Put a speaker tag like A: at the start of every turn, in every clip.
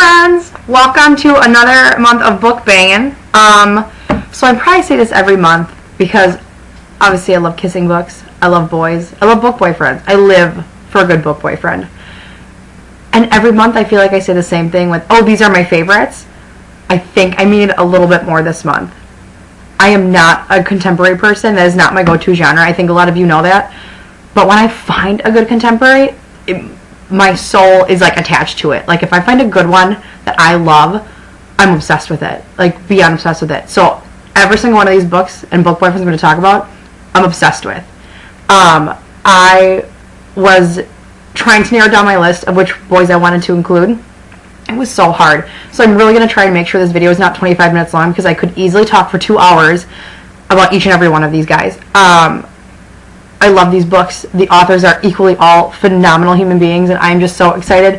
A: friends! Welcome to another month of book banging. So I probably say this every month because obviously I love kissing books. I love boys. I love book boyfriends. I live for a good book boyfriend. And every month I feel like I say the same thing with, oh, these are my favorites. I think I mean it a little bit more this month. I am not a contemporary person. That is not my go-to genre. I think a lot of you know that. But when I find a good contemporary, my soul is like attached to it. Like if I find a good one that I love, I'm obsessed with it. Like beyond obsessed with it. So every single one of these books and book boyfriends I'm going to talk about, I'm obsessed with. I was trying to narrow down my list of which boys I wanted to include. It was so hard. So I'm really going to try and make sure this video is not 25 minutes long because I could easily talk for 2 hours about each and every one of these guys. I love these books. The authors are equally all phenomenal human beings, and I'm just so excited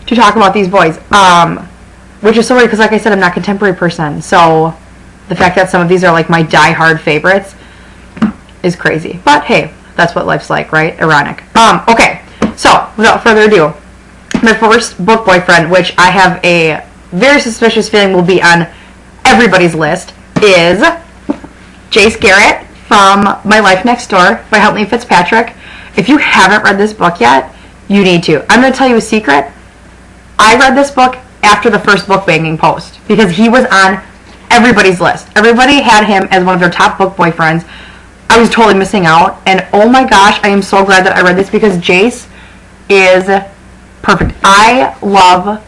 A: to talk about these boys. Which is so weird because, like I said, I'm not a contemporary person. So the fact that some of these are like my die-hard favorites is crazy. But hey, that's what life's like, right? Ironic. Okay, so without further ado, my first book boyfriend, which I have a very suspicious feeling will be on everybody's list, is Jace Garrett from My Life Next Door by Huntley Fitzpatrick. If you haven't read this book yet, you need to. I'm going to tell you a secret. I read this book after the first book banging post because he was on everybody's list. Everybody had him as one of their top book boyfriends. I was totally missing out, and oh my gosh, I am so glad that I read this because Jace is perfect. I love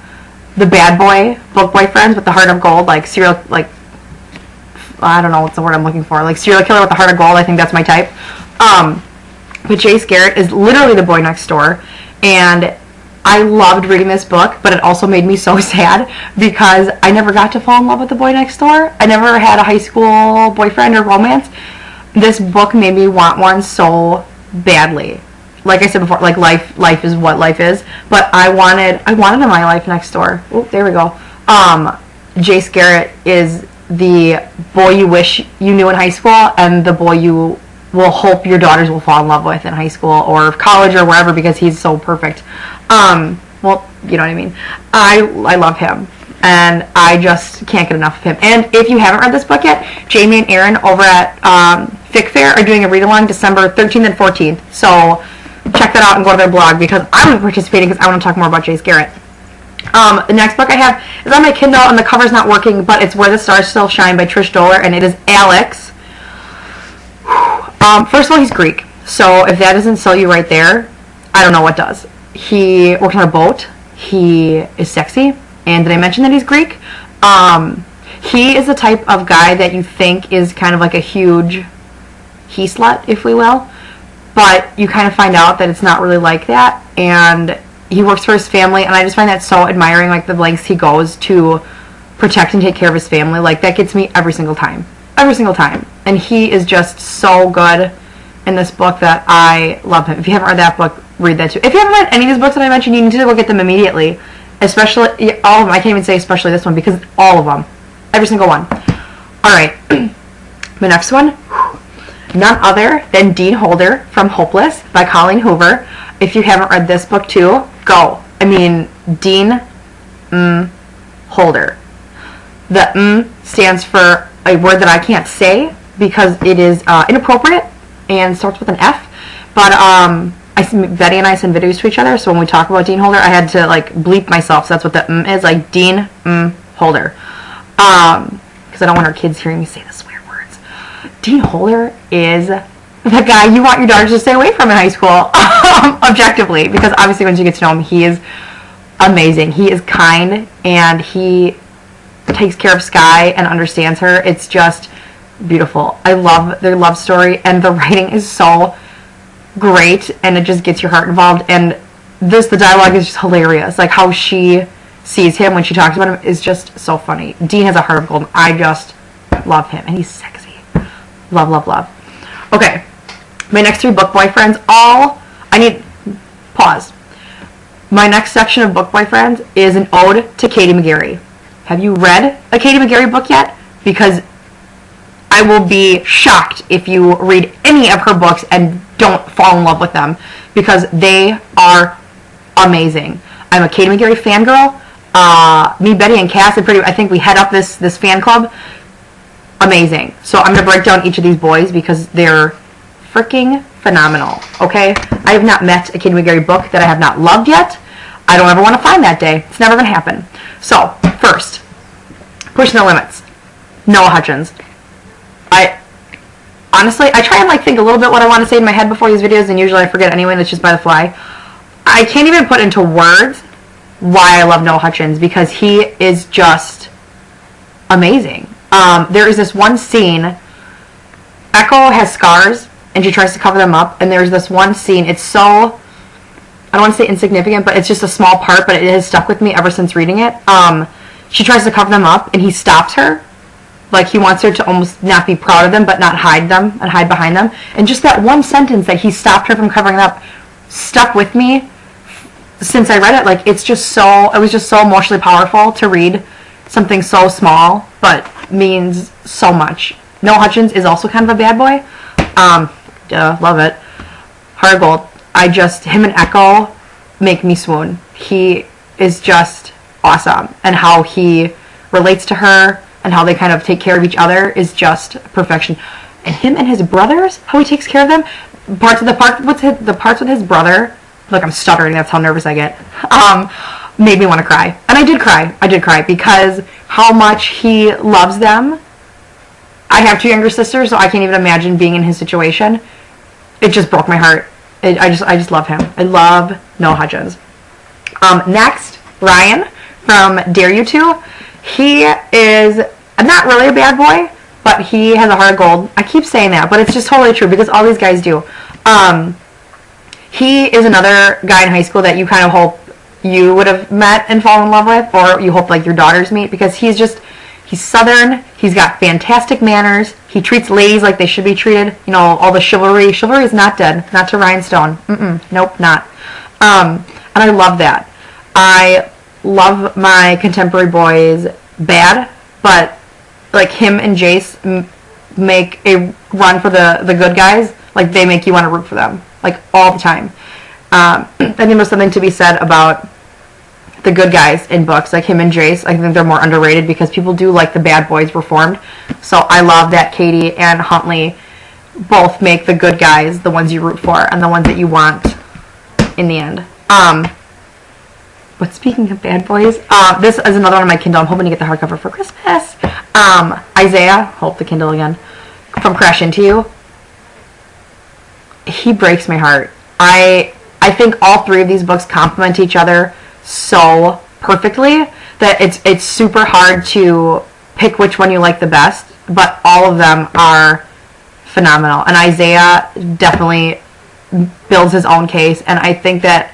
A: the bad boy book boyfriends with the heart of gold, like serial, like I don't know what's the word I'm looking for, like serial killer with the heart of gold. I think that's my type. But Jace Garrett is literally the boy next door, and I loved reading this book, but it also made me so sad because I never got to fall in love with the boy next door. I never had a high school boyfriend or romance. This book made me want one so badly. Like I said before, like life is what life is. But I wanted in My Life Next Door. Oh, there we go. Jace Garrett is the boy you wish you knew in high school, and the boy you will hope your daughters will fall in love with in high school or college or wherever because he's so perfect. Well, you know what I mean. I love him, and I just can't get enough of him. And if you haven't read this book yet, Jamie and Aaron over at Fic Fair are doing a read-along December 13th and 14th. So check that out and go to their blog because I'm participating because I want to talk more about Jace Garrett. The next book I have is on my Kindle, and the cover's not working, but it's Where the Stars Still Shine by Trish Doler, and it is Alex. First of all, he's Greek, so if that doesn't sell you right there, I don't know what does. He works on a boat. He is sexy, and did I mention that he's Greek? He is the type of guy that you think is kind of like a huge he-slut, if we will, but you kind of find out that it's not really like that, and he works for his family, and I just find that so admiring, like the lengths he goes to protect and take care of his family. Like that gets me every single time, and he is just so good in this book that I love him. If you haven't read that book, read that too. If you haven't read any of these books that I mentioned, you need to go get them immediately, especially all of them. I can't even say especially this one because all of them, every single one. Alright, the next one, none other than Dean Holder from Hopeless by Colleen Hoover. If you haven't read this book too, go. I mean, Dean Holder. The stands for a word that I can't say because it is inappropriate and starts with an F. But Betty and I send videos to each other, so when we talk about Dean Holder, I had to like bleep myself. So that's what the is, like Dean Holder. Because I don't want our kids hearing me say the swear words. Dean Holder is the guy you want your daughters to stay away from in high school, objectively, because obviously once you get to know him, he is amazing. He is kind, and he takes care of Sky and understands her. It's just beautiful. I love their love story, and the writing is so great, and it just gets your heart involved, and the dialogue is just hilarious. Like how she sees him when she talks about him is just so funny. Dean has a heart of gold. I just love him, and he's sexy. Love, love, love. Okay. My next three book boyfriends, pause. My next section of book boyfriends is an ode to Katie McGarry. Have you read a Katie McGarry book yet? Because I will be shocked if you read any of her books and don't fall in love with them because they are amazing. I'm a Katie McGarry fangirl. me, Betty, and Cass, I think we head up this fan club. Amazing. So I'm going to break down each of these boys because they're freaking phenomenal, okay? I have not met a Katie McGarry book that I have not loved yet. I don't ever want to find that day. It's never going to happen. So, first, Pushing the Limits. Noah Hutchins. Honestly, I try and like think a little bit what I want to say in my head before these videos, and usually I forget anyway, that's just by the fly. I can't even put into words why I love Noah Hutchins, because he is just amazing. There is this one scene, Echo has scars, and she tries to cover them up, and there's this one scene, it's so, I don't want to say insignificant, but it's just a small part, but it has stuck with me ever since reading it. She tries to cover them up, and he stops her. Like, he wants her to almost not be proud of them, but not hide them, and hide behind them. And just that one sentence that he stopped her from covering up stuck with me since I read it. Like, it was just so emotionally powerful to read something so small, but means so much. Noah Hutchins is also kind of a bad boy. Love it. Heart of Gold. Him and Echo make me swoon. He is just awesome. And how he relates to her and how they kind of take care of each other is just perfection. And him and his brothers, how he takes care of them. The parts with his brother, like, I'm stuttering, that's how nervous I get, made me want to cry. And I did cry because how much he loves them. I have 2 younger sisters, so I can't even imagine being in his situation. It just broke my heart. I just love him. I love Noah Hutchins. Next, Ryan from Dare You To. He is not really a bad boy, but he has a heart of gold. I keep saying that, but it's just totally true because all these guys do. He is another guy in high school that you kind of hope you would have met and fallen in love with, or you hope like your daughters meet, because he's Southern, he's got fantastic manners, he treats ladies like they should be treated, you know, all the chivalry. Chivalry is not dead, not to Rhinestone. Nope, not. And I love that. I love my contemporary boys bad, but like him and Jace make a run for the good guys. Like, they make you want to root for them, like, all the time. I think there's something to be said about the good guys in books, like him and Jace. I think they're more underrated because people do like the bad boys reformed. So I love that Katie and Huntley both make the good guys the ones you root for and the ones that you want in the end. But speaking of bad boys, this is another one on my Kindle. I'm hoping to get the hardcover for Christmas. Isaiah, hope the Kindle again, from Crash Into You. He breaks my heart. I think all 3 of these books complement each other so perfectly that it's super hard to pick which one you like the best, but all of them are phenomenal. And Isaiah definitely builds his own case, and I think that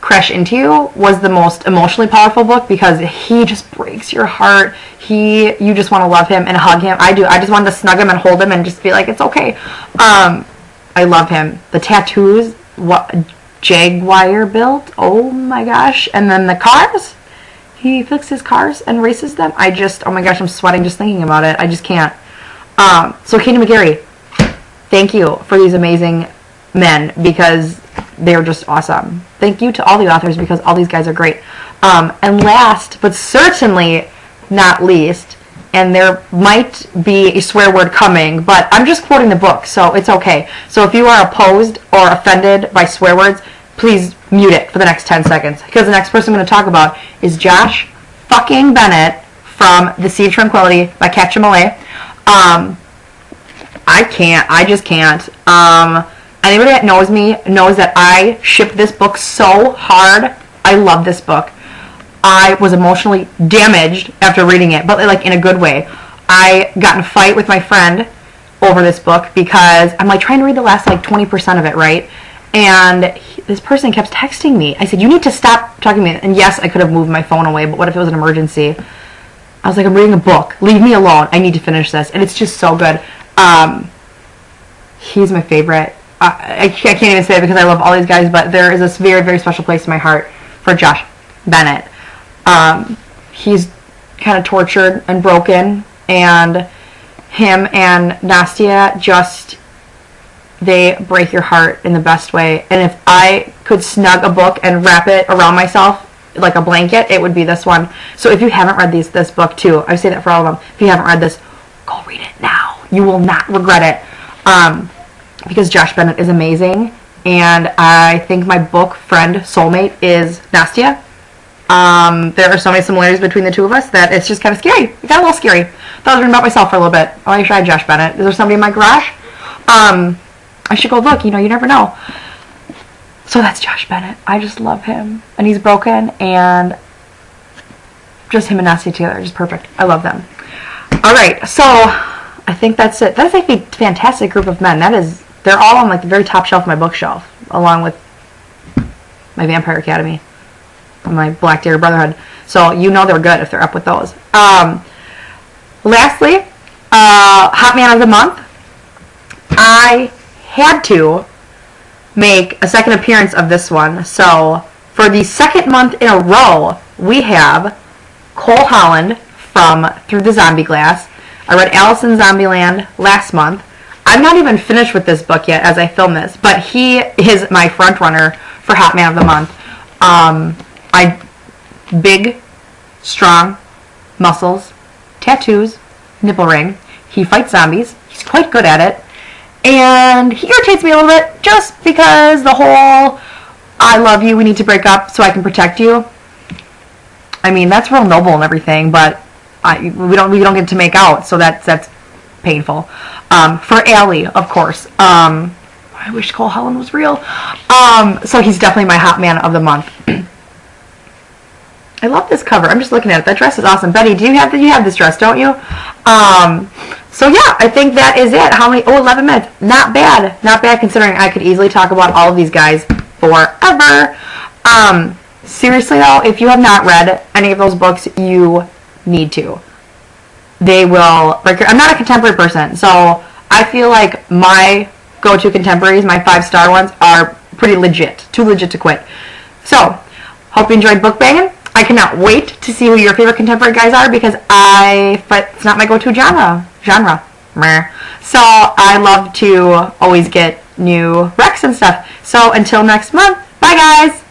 A: Crash Into You was the most emotionally powerful book because he just breaks your heart. You just want to love him and hug him. I do. I just wanted to snug him and hold him and just be like, it's okay. I love him. The tattoos, what Jaguar built, oh my gosh. And then the cars, he fixes cars and races them. Oh my gosh, I'm sweating just thinking about it. I just can't. So Katie McGarry, thank you for these amazing men because they're just awesome. Thank you to all the authors because all these guys are great. And last but certainly not least, and there might be a swear word coming, but I'm just quoting the book, so it's okay. So if you are opposed or offended by swear words, please mute it for the next 10 seconds, because the next person I'm going to talk about is Josh fucking Bennett from The Sea of Tranquility by Katja Millay. I just can't. Anybody that knows me knows that I ship this book so hard. I love this book. I was emotionally damaged after reading it, but like in a good way. I got in a fight with my friend over this book because I'm like trying to read the last like 20% of it, right? And this person kept texting me. I said, you need to stop talking to me. And yes, I could have moved my phone away, but what if it was an emergency? I was like, I'm reading a book. Leave me alone. I need to finish this. And it's just so good. He's my favorite. I can't even say it because I love all these guys, but there is this very, very special place in my heart for Josh Bennett. He's kind of tortured and broken, and him and Nastia they break your heart in the best way. And if I could snug a book and wrap it around myself like a blanket, it would be this one. So if you haven't read this book too, I say that for all of them. If you haven't read this, go read it now. You will not regret it. Because Josh Bennett is amazing, and I think my book friend soulmate is Nastia. There are so many similarities between the two of us that it's just kind of scary. It got a little scary. I thought I was reading about myself for a little bit. Oh, I tried Josh Bennett. Is there somebody in my garage? I should go look. You know, you never know. So that's Josh Bennett. I just love him. And he's broken, and just him and Nasty together are just perfect. I love them. Alright, so I think that's it. That is a fantastic group of men. They're all on like the very top shelf of my bookshelf, along with my Vampire Academy and my Black Dagger Brotherhood. So you know they're good if they're up with those. Lastly, Hot Man of the Month. I had to make a second appearance of this one. So for the second month in a row, we have Cole Holland from Through the Zombie Glass. I read Alice in Zombieland last month. I'm not even finished with this book yet as I film this, but he is my front runner for Hot Man of the Month. Big, strong, muscles, tattoos, nipple ring. He fights zombies. He's quite good at it. And he irritates me a little bit just because the whole I love you, we need to break up so I can protect you. I mean, that's real noble and everything, but we don't get to make out, so that's painful. For Allie, of course. I wish Cole Holland was real. So he's definitely my Hot Man of the Month. I love this cover. I'm just looking at it. That dress is awesome. Betty, you have this dress, don't you? So yeah, I think that is it. How many? Oh, 11 minutes. Not bad. Not bad considering I could easily talk about all of these guys forever. Seriously though, if you have not read any of those books, you need to. They will break your... I'm not a contemporary person, so I feel like my go-to contemporaries, my 5-star ones, are pretty legit. Too legit to quit. So, hope you enjoyed book banging. I cannot wait to see who your favorite contemporary guys are because it's not my go-to genre. Meh. So I love to always get new recs and stuff. So until next month, bye guys!